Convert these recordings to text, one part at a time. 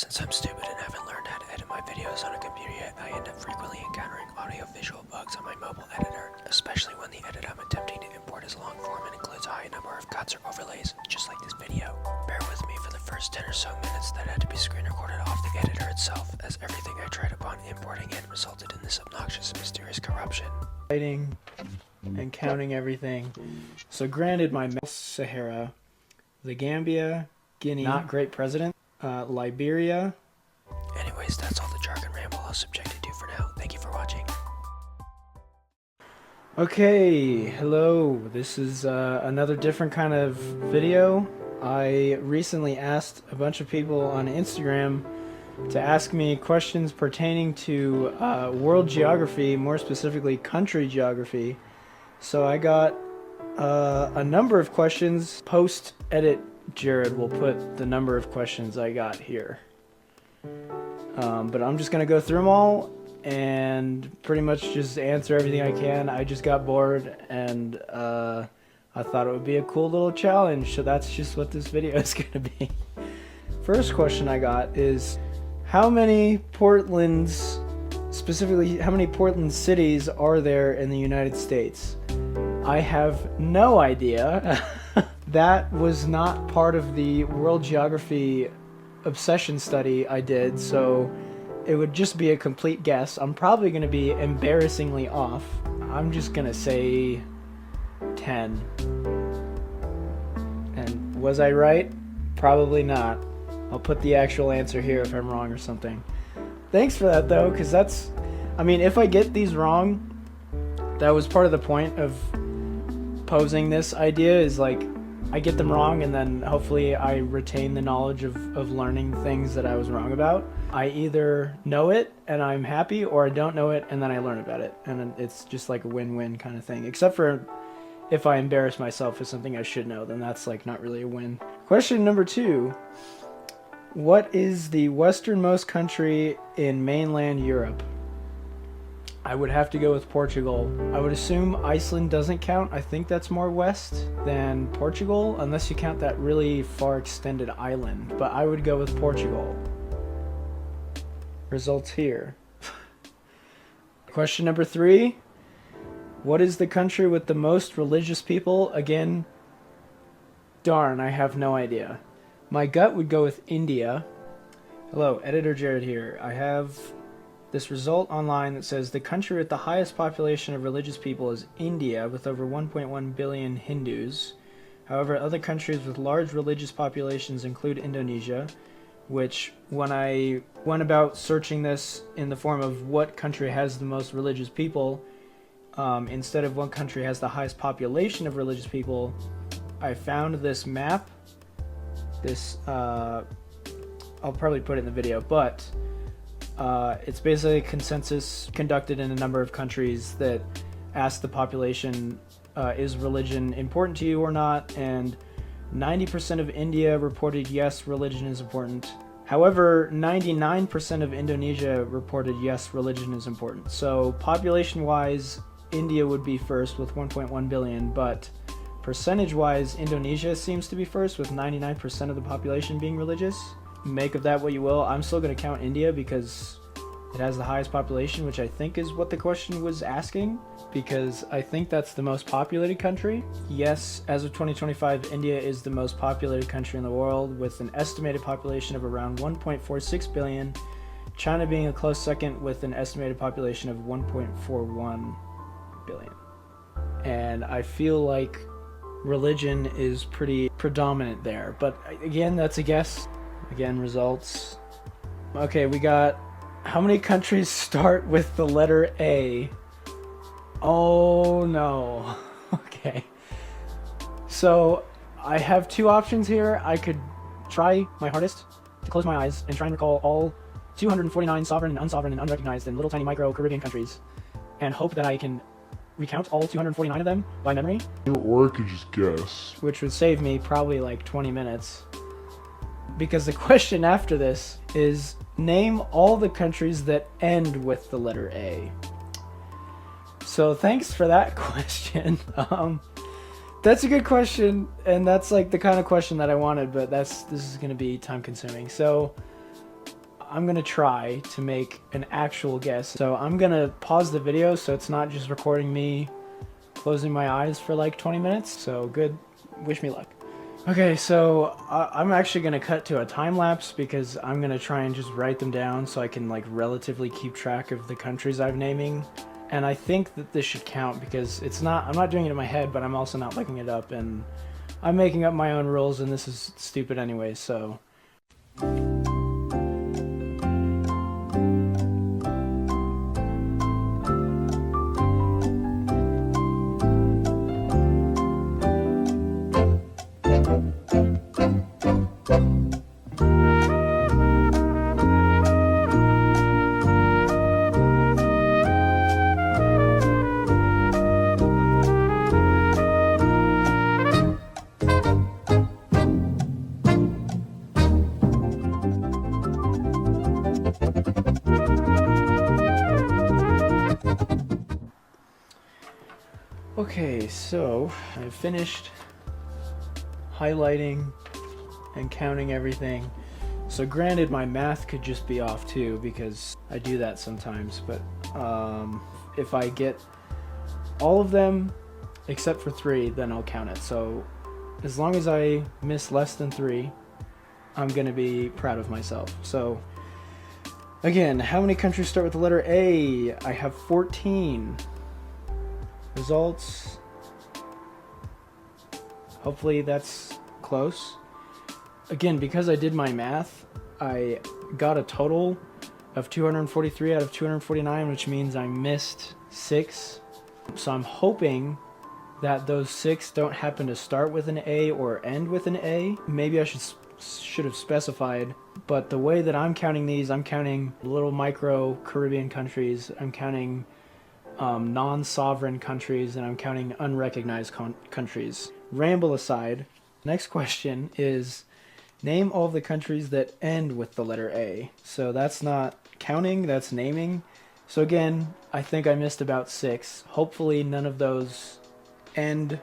Since I'm stupid and haven't learned how to edit my videos on a computer yet, I end up frequently encountering audio-visual bugs on my mobile editor, especially when the edit I'm attempting to import is long form and includes a high number of cuts or overlays, just like this video. Bear with me for the first 10 or so minutes that had to be screen recorded off the editor itself, as everything I tried upon importing in resulted in this obnoxious, mysterious corruption. Writing and counting everything. So granted, my Sahara, the Gambia, Guinea, not great president, Liberia. Anyways, that's all the jargon ramble I'll subject you to for now. Thank you for watching. Okay, hello. This is another different kind of video. I recently asked a bunch of people on Instagram to ask me questions pertaining to world geography, more specifically country geography. So I got a number of questions. Post-edit, Jared will put the number of questions I got here. But I'm just going to go through them all and pretty much just answer everything I can. I just got bored and I thought it would be a cool little challenge, so that's just what this video is going to be. First question I got is, how many Portlands, specifically how many Portland cities are there in the United States? I have no idea. That was not part of the world geography obsession study I did, so it would just be a complete guess. I'm probably going to be embarrassingly off. I'm just going to say 10. And was I right? Probably not. I'll put the actual answer here if I'm wrong or something. Thanks for that though, because that's, I mean, if I get these wrong, that was part of the point of posing this idea, is like, I get them wrong and then hopefully I retain the knowledge of learning things that I was wrong about. I either know it and I'm happy, or I don't know it and then I learn about it. And it's just like a win-win kind of thing. Except for if I embarrass myself with something I should know, then that's like not really a win. Question number 2. What is the westernmost country in mainland Europe? I would have to go with Portugal. I would assume Iceland doesn't count. I think that's more west than Portugal, unless you count that really far extended island. But I would go with Portugal. Results here. Question number 3. What is the country with the most religious people? Again, darn, I have no idea. My gut would go with India. Hello, Editor Jared here. I have this result online that says the country with the highest population of religious people is India, with over 1.1 billion Hindus. However, other countries with large religious populations include Indonesia, which when I went about searching this in the form of what country has the most religious people, instead of what country has the highest population of religious people, I found this map. This, I'll probably put it in the video, but it's basically a consensus conducted in a number of countries that ask the population, is religion important to you or not? And 90% of India reported yes, religion is important. However, 99% of Indonesia reported yes, religion is important. So population-wise, India would be first with 1.1 billion, but percentage-wise, Indonesia seems to be first with 99% of the population being religious. Make of that what you will. I'm still going to count India because it has the highest population, which I think is what the question was asking, because I think that's the most populated country. Yes, as of 2025, India is the most populated country in the world with an estimated population of around 1.46 billion, China being a close second with an estimated population of 1.41 billion. And I feel like religion is pretty predominant there, but again, that's a guess. Again, results. Okay, we got how many countries start with the letter A? Oh no. Okay. So I have two options here. I could try my hardest to close my eyes and try and recall all 249 sovereign and unsovereign and unrecognized and little tiny micro Caribbean countries and hope that I can recount all 249 of them by memory. Or I could just guess. Which would save me probably like 20 minutes. Because the question after this is, name all the countries that end with the letter A. So thanks for that question. That's a good question, and that's like the kind of question that I wanted, but this is going to be time consuming. So I'm gonna try to make an actual guess. So I'm gonna pause the video so it's not just recording me closing my eyes for like 20 minutes. So good, wish me luck. Okay, so I'm actually gonna cut to a time lapse because I'm gonna try and just write them down so I can like relatively keep track of the countries I'm naming. And I think that this should count because I'm not doing it in my head, but I'm also not looking it up, and I'm making up my own rules, and this is stupid anyway, so. Okay, so I've finished highlighting and counting everything. So granted, my math could just be off too because I do that sometimes, but if I get all of them except for 3, then I'll count it. So as long as I miss less than 3, I'm gonna be proud of myself. So again, how many countries start with the letter A? I have 14. Results. Hopefully that's close. Again, because I did my math, I got a total of 243 out of 249, which means I missed 6. So I'm hoping that those 6 don't happen to start with an A or end with an A. Maybe I should have specified, but the way that I'm counting these, I'm counting little micro Caribbean countries, I'm counting non-sovereign countries, and I'm counting unrecognized countries. Ramble aside, next question is name all of the countries that end with the letter A. So that's not counting, that's naming. So again, I think I missed about 6. Hopefully none of those end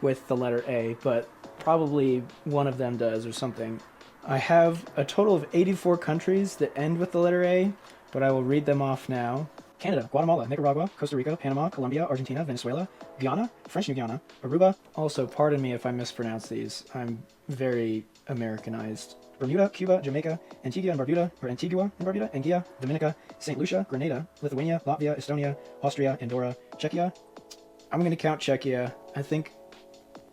with the letter A, but probably one of them does or something. I have a total of 84 countries that end with the letter A, but I will read them off now. Canada, Guatemala, Nicaragua, Costa Rica, Panama, Colombia, Argentina, Venezuela, Guyana, French New Guiana, Aruba. Also, pardon me if I mispronounce these. I'm very Americanized. Bermuda, Cuba, Jamaica, Antigua and Barbuda, Anguilla, Dominica, St. Lucia, Grenada, Lithuania, Latvia, Estonia, Austria, Andorra, Czechia. I'm going to count Czechia. I think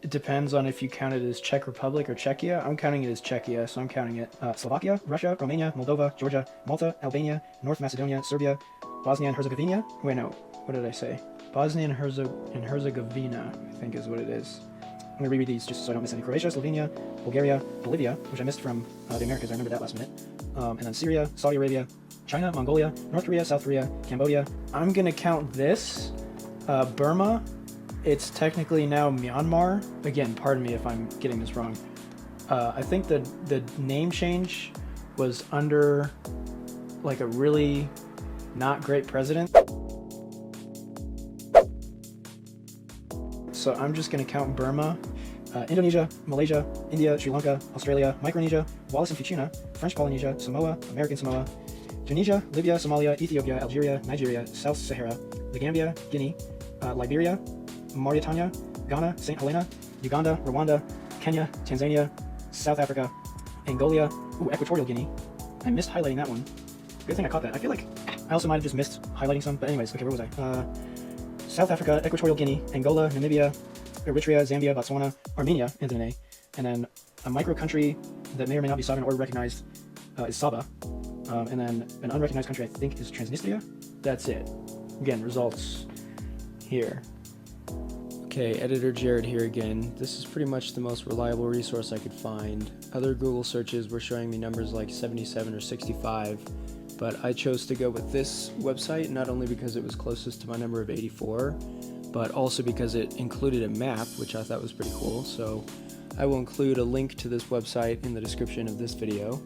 it depends on if you count it as Czech Republic or Czechia. I'm counting it as Czechia, so I'm counting it. Slovakia, Russia, Romania, Moldova, Georgia, Malta, Albania, North Macedonia, Serbia, Bosnia and Herzegovina. Wait, no. What did I say? Bosnia and Herzegovina, I think is what it is. I'm going to reread these just so I don't miss any. Croatia, Slovenia, Bulgaria, Bolivia, which I missed from the Americas. I remembered that last minute. And then Syria, Saudi Arabia, China, Mongolia, North Korea, South Korea, Cambodia. I'm going to count this. Burma. It's technically now Myanmar. Again, pardon me if I'm getting this wrong. I think the name change was under like a really not great president. So I'm just going to count Burma, Indonesia, Malaysia, India, Sri Lanka, Australia, Micronesia, Wallis and Futuna, French Polynesia, Samoa, American Samoa, Tunisia, Libya, Somalia, Ethiopia, Algeria, Nigeria, South Sahara, the Gambia, Guinea, Liberia, Mauritania, Ghana, St. Helena, Uganda, Rwanda, Kenya, Tanzania, South Africa, Angola, Equatorial Guinea. I missed highlighting that one. Good thing I caught that. I feel like I also might have just missed highlighting some, but anyways, okay, where was I? South Africa, Equatorial Guinea, Angola, Namibia, Eritrea, Zambia, Botswana, Armenia, ends in an A, and then a micro country that may or may not be sovereign or recognized is Saba, and then an unrecognized country I think is Transnistria. That's it. Again, results here. Okay, editor Jared here again. This is pretty much the most reliable resource I could find. Other Google searches were showing me numbers like 77 or 65, but I chose to go with this website not only because it was closest to my number of 84, but also because it included a map, which I thought was pretty cool. So I will include a link to this website in the description of this video.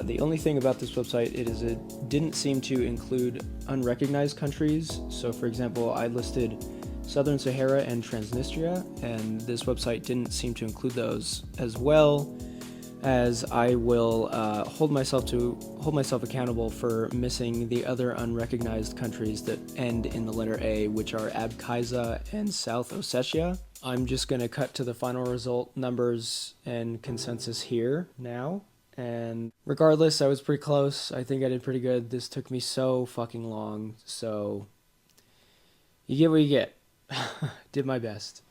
The only thing about this website is it didn't seem to include unrecognized countries. So for example, I listed Southern Sahara and Transnistria, and this website didn't seem to include those, as well as I will hold myself accountable for missing the other unrecognized countries that end in the letter A, which are Abkhazia and South Ossetia. I'm just going to cut to the final result numbers and consensus here now. And regardless, I was pretty close. I think I did pretty good. This took me so fucking long. So you get what you get. Did my best.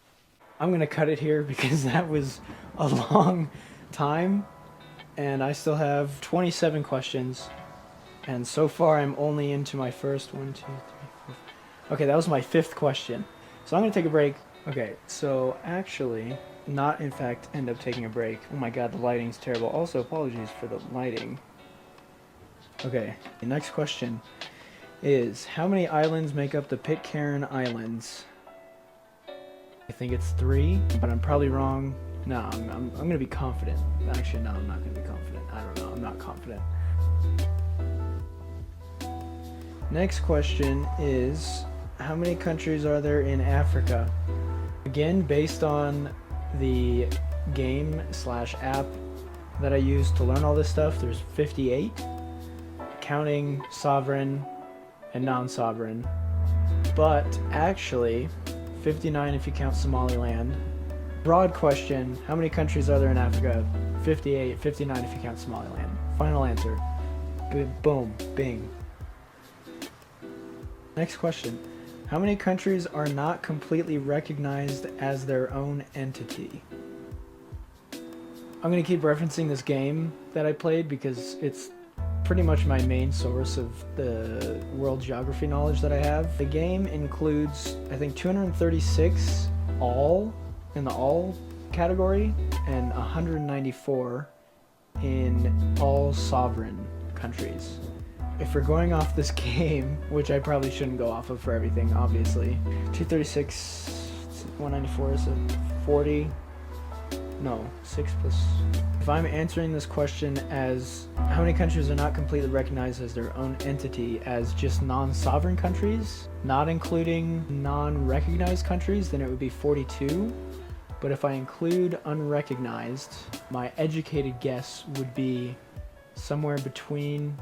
I'm going to cut it here because that was a long time. And I still have 27 questions. And so far I'm only into my first 1, 2, 3, 4. Okay, that was my 5th question. So I'm going to take a break. Okay, so actually, not in fact end up taking a break. Oh my god, the lighting's terrible. Also, apologies for the lighting. Okay, the next question is, how many islands make up the Pitcairn Islands? I think it's 3, but I'm probably wrong. No, I'm going to be confident. Actually, no, I'm not going to be confident. I don't know, I'm not confident. Next question is, how many countries are there in Africa? Again, based on the game/app that I used to learn all this stuff, there's 58, counting sovereign and non-sovereign, but actually 59 if you count Somaliland. Broad question, how many countries are there in Africa? 58, 59 if you count Somaliland. Final answer. Boom, bing. Next question. How many countries are not completely recognized as their own entity? I'm going to keep referencing this game that I played because it's pretty much my main source of the world geography knowledge that I have. The game includes, I think, 236 all in the all category and 194 in all sovereign countries. If we're going off this game, which I probably shouldn't go off of for everything, obviously, 236, 194 is a 40, no, 6 plus. If I'm answering this question as how many countries are not completely recognized as their own entity as just non-sovereign countries, not including non-recognized countries, then it would be 42. But if I include unrecognized, my educated guess would be somewhere between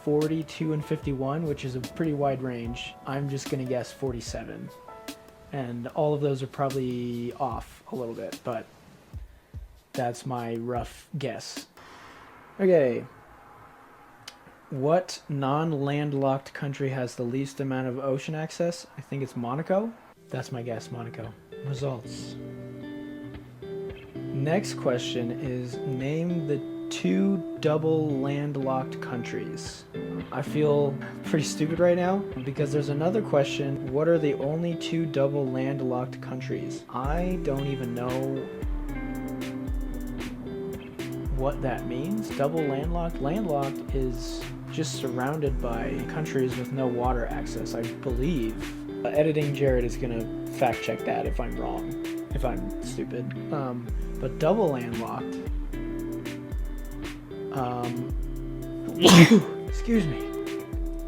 42 and 51, which is a pretty wide range. I'm just gonna guess 47. And all of those are probably off a little bit, but that's my rough guess. Okay. What non-landlocked country has the least amount of ocean access? I think it's Monaco. That's my guess, Monaco. Results. Next question is, name the 2 double landlocked countries. I feel pretty stupid right now because there's another question. What are the only 2 double landlocked countries? I don't even know what that means. Double landlocked? Landlocked is just surrounded by countries with no water access, I believe. Editing Jared is gonna fact check that if I'm wrong, if I'm stupid. But double landlocked, excuse me.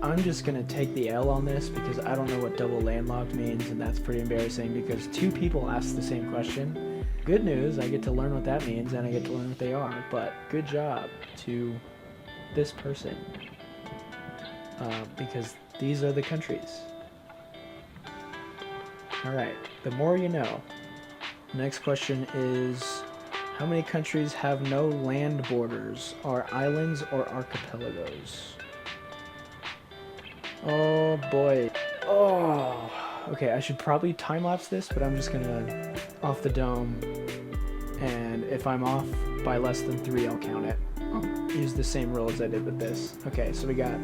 I'm just gonna take the L on this because I don't know what double landlocked means, and that's pretty embarrassing because 2 people asked the same question. Good news, I get to learn what that means and I get to learn what they are, but good job to this person because these are the countries. Alright, the more you know. Next question is, how many countries have no land borders, are islands or archipelagos? Oh boy. Oh. Okay, I should probably time-lapse this, but I'm just gonna off the dome. And if I'm off by less than 3, I'll count it. I'll use the same rule as I did with this. Okay, so we got...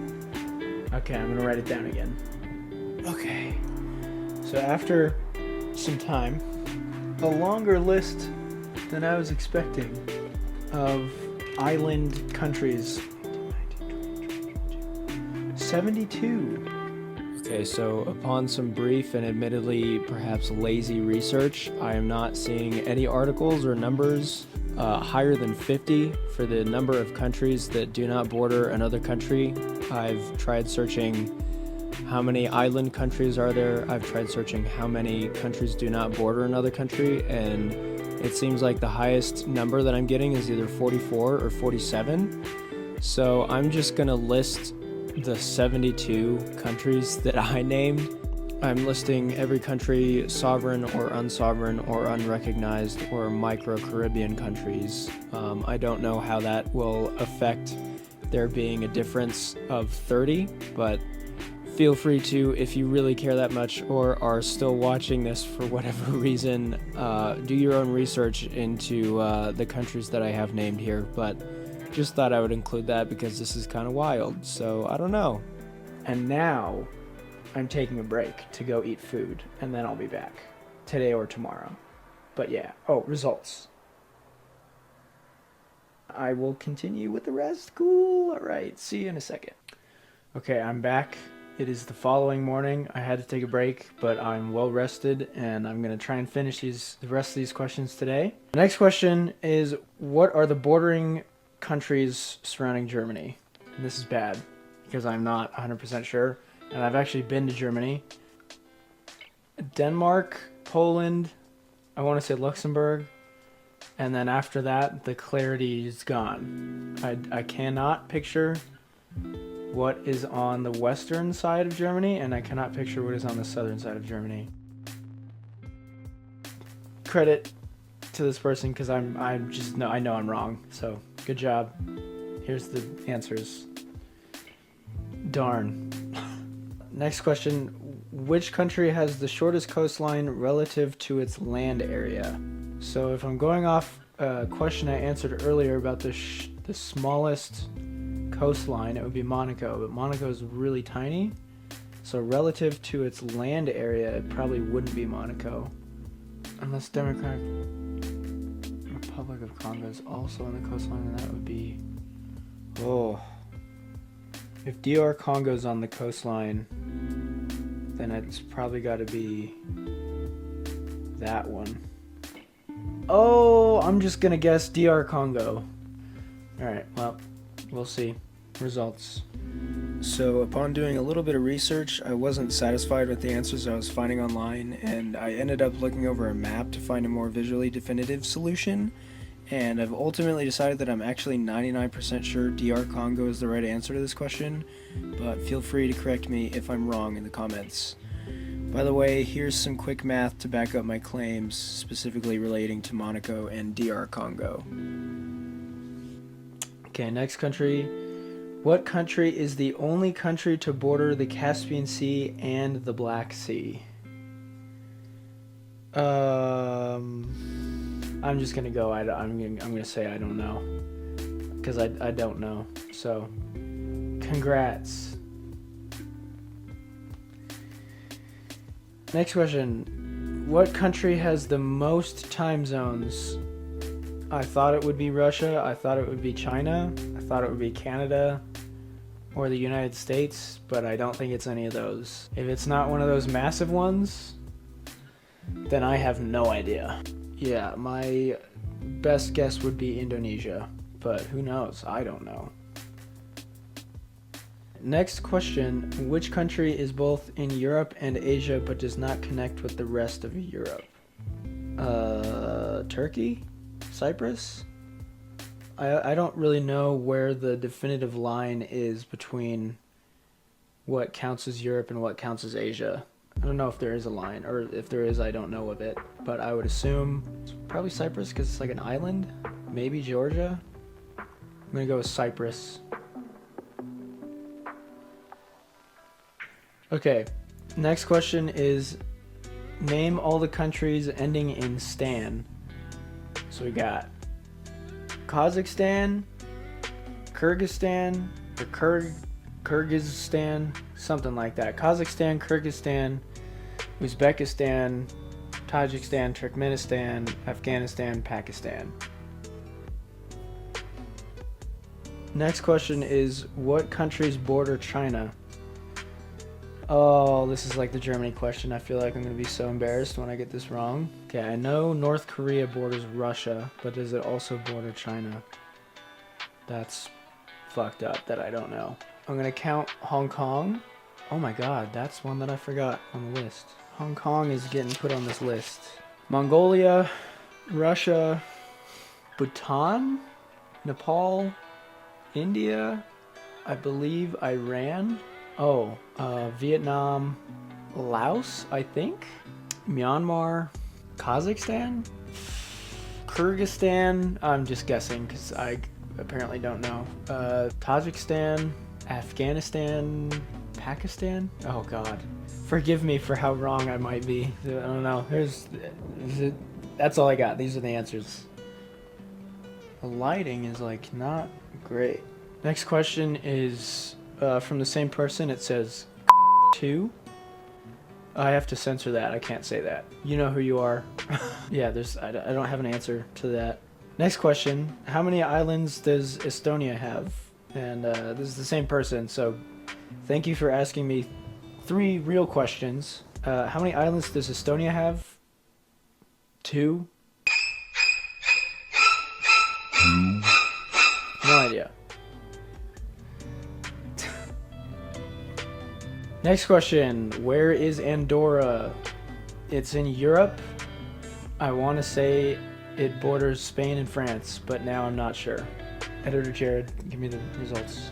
Okay, I'm gonna write it down again. Okay. So after some time, a longer list than I was expecting of island countries. 72. Okay, so upon some brief and admittedly perhaps lazy research, I am not seeing any articles or numbers higher than 50 for the number of countries that do not border another country. I've tried searching how many island countries are there. I've tried searching how many countries do not border another country, and it seems like the highest number that I'm getting is either 44 or 47. So I'm just gonna list the 72 countries that I named. I'm listing every country, sovereign or unsovereign or unrecognized or micro-Caribbean countries. I don't know how that will affect there being a difference of 30, but feel free to, if you really care that much or are still watching this for whatever reason, do your own research into the countries that I have named here, but just thought I would include that because this is kind of wild, so I don't know. And now I'm taking a break to go eat food, and then I'll be back today or tomorrow. But yeah, results. I will continue with the rest. Cool. All right, see you in a second. Okay, I'm back. It is the following morning. I had to take a break, but I'm well rested, and I'm going to try and finish the rest of these questions today. The next question is, what are the bordering countries surrounding Germany? And this is bad, because I'm not 100% sure. And I've actually been to Germany. Denmark, Poland, I want to say Luxembourg, and then after that, the clarity is gone. I cannot picture what is on the western side of Germany, and I cannot picture what is on the southern side of Germany. Credit to this person, because I know I'm wrong, so good job. Here's the answers. Darn. Next question, which country has the shortest coastline relative to its land area? So if I'm going off a question I answered earlier about the smallest coastline, it would be Monaco, but Monaco is really tiny. So relative to its land area, it probably wouldn't be Monaco. Unless Democratic Republic of Congo is also on the coastline, and that would be... If DR Congo's on the coastline, then it's probably got to be that one. I'm just going to guess DR Congo. Alright, well, we'll see. Results. So upon doing a little bit of research, I wasn't satisfied with the answers I was finding online, and I ended up looking over a map to find a more visually definitive solution. And I've ultimately decided that I'm actually 99% sure DR Congo is the right answer to this question, but feel free to correct me if I'm wrong in the comments. By the way, here's some quick math to back up my claims, specifically relating to Monaco and DR Congo. Okay, next country. What country is the only country to border the Caspian Sea and the Black Sea? I'm just gonna go. I'm gonna say I don't know, because I don't know. So, congrats. Next question: what country has the most time zones? I thought it would be Russia. I thought it would be China. I thought it would be Canada or the United States, but I don't think it's any of those. If it's not one of those massive ones, then I have no idea. Yeah, my best guess would be Indonesia, but who knows? I don't know. Next question, which country is both in Europe and Asia but does not connect with the rest of Europe? Turkey? Cyprus? I don't really know where the definitive line is between what counts as Europe and what counts as Asia. I don't know if there is a line, or if there is, I don't know of it, but I would assume it's probably Cyprus because it's like an island. Maybe Georgia. I'm gonna go with Cyprus. Okay, next question is name all the countries ending in stan. So we got Kazakhstan, Kyrgyzstan, or Kyrgyzstan, something like that. Kazakhstan, Kyrgyzstan, Uzbekistan, Tajikistan, Turkmenistan, Afghanistan, Pakistan. Next question is, what countries border China? Oh, this is like the Germany question. I feel like I'm going to be so embarrassed when I get this wrong. Okay, I know North Korea borders Russia, but does it also border China? That's fucked up that I don't know. I'm going to count Hong Kong. Oh my god, that's one that I forgot on the list. Hong Kong is getting put on this list. Mongolia, Russia, Bhutan, Nepal, India, I believe Iran. Oh, Vietnam, Laos, I think. Myanmar, Kazakhstan, Kyrgyzstan. I'm just guessing because I apparently don't know. Tajikistan, Afghanistan, Pakistan. Oh God, forgive me for how wrong I might be. I don't know. That's all I got. These are the answers. The lighting is like not great. Next question is from the same person. It says 2. I have to censor that. I can't say that. You know who you are. Yeah, I don't have an answer to that. Next question. How many islands does Estonia have? And this is the same person, so thank you for asking me 3 real questions. How many islands does Estonia have? 2? No idea. Next question. Where is Andorra? It's in Europe. I want to say it borders Spain and France, but now I'm not sure. Editor Jared, give me the results.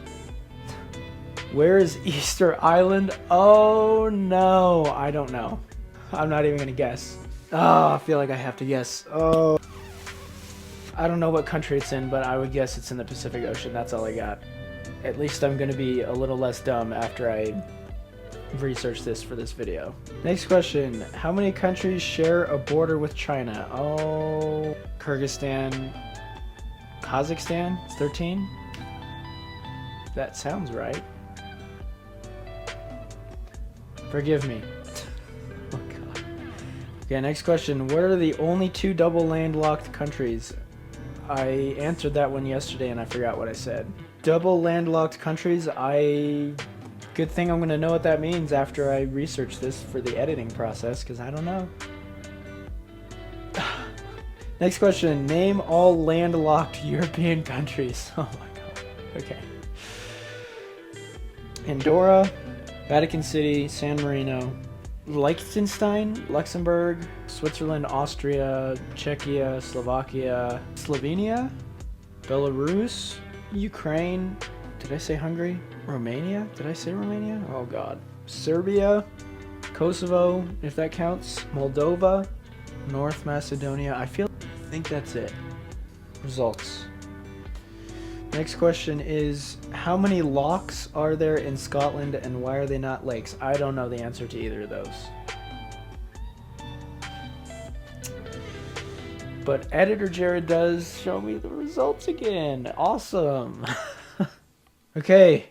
Where is Easter Island? Oh no, I don't know. I'm not even gonna guess. Oh, I feel like I have to guess. Oh. I don't know what country it's in, but I would guess it's in the Pacific Ocean. That's all I got. At least I'm gonna be a little less dumb after I research this for this video. Next question. How many countries share a border with China? Oh, Kyrgyzstan, Kazakhstan, 13? That sounds right. Forgive me. Oh God. Okay, next question. What are the only 2 double landlocked countries? I answered that one yesterday and I forgot what I said. Double landlocked countries, good thing I'm going to know what that means after I research this for the editing process, because I don't know. Next question. Name all landlocked European countries. Oh my God. Okay. Andorra, Vatican City, San Marino, Liechtenstein, Luxembourg, Switzerland, Austria, Czechia, Slovakia, Slovenia, Belarus, Ukraine. Did I say Hungary? Romania? Did I say Romania? Oh God. Serbia, Kosovo, if that counts, Moldova, North Macedonia. I think that's it. Results. Next question is, how many lochs are there in Scotland and why are they not lakes? I don't know the answer to either of those. But Editor Jared does show me the results again. Awesome. Okay.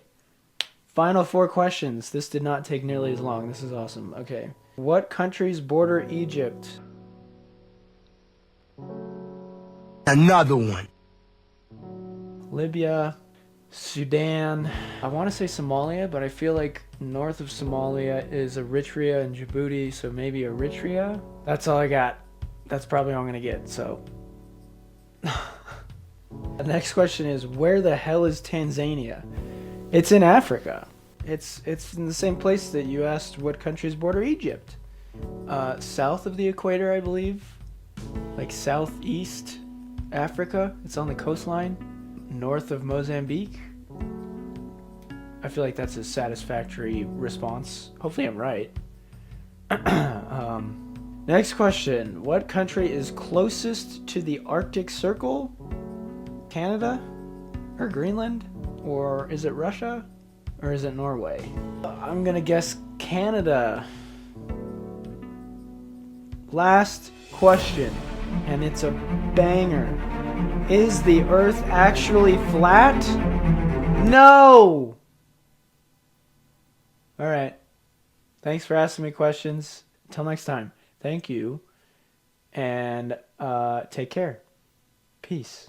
Final 4 questions. This did not take nearly as long. This is awesome. Okay. What countries border Egypt? Another one. Libya, Sudan. I want to say Somalia, but I feel like north of Somalia is Eritrea and Djibouti, so maybe Eritrea? That's all I got. That's probably all I'm going to get, so. The next question is, where the hell is Tanzania? It's in Africa. It's in the same place that you asked what countries border Egypt. South of the equator, I believe. Like southeast Africa. It's on the coastline. North of Mozambique. I feel like that's a satisfactory response. Hopefully I'm right. Next question. What country is closest to the Arctic Circle? Canada? Or Greenland? Or is it Russia? Or is it Norway? I'm gonna guess Canada. Last question. And it's a banger. Is the Earth actually flat? No! Alright. Thanks for asking me questions. Until next time. Thank you. And take care. Peace.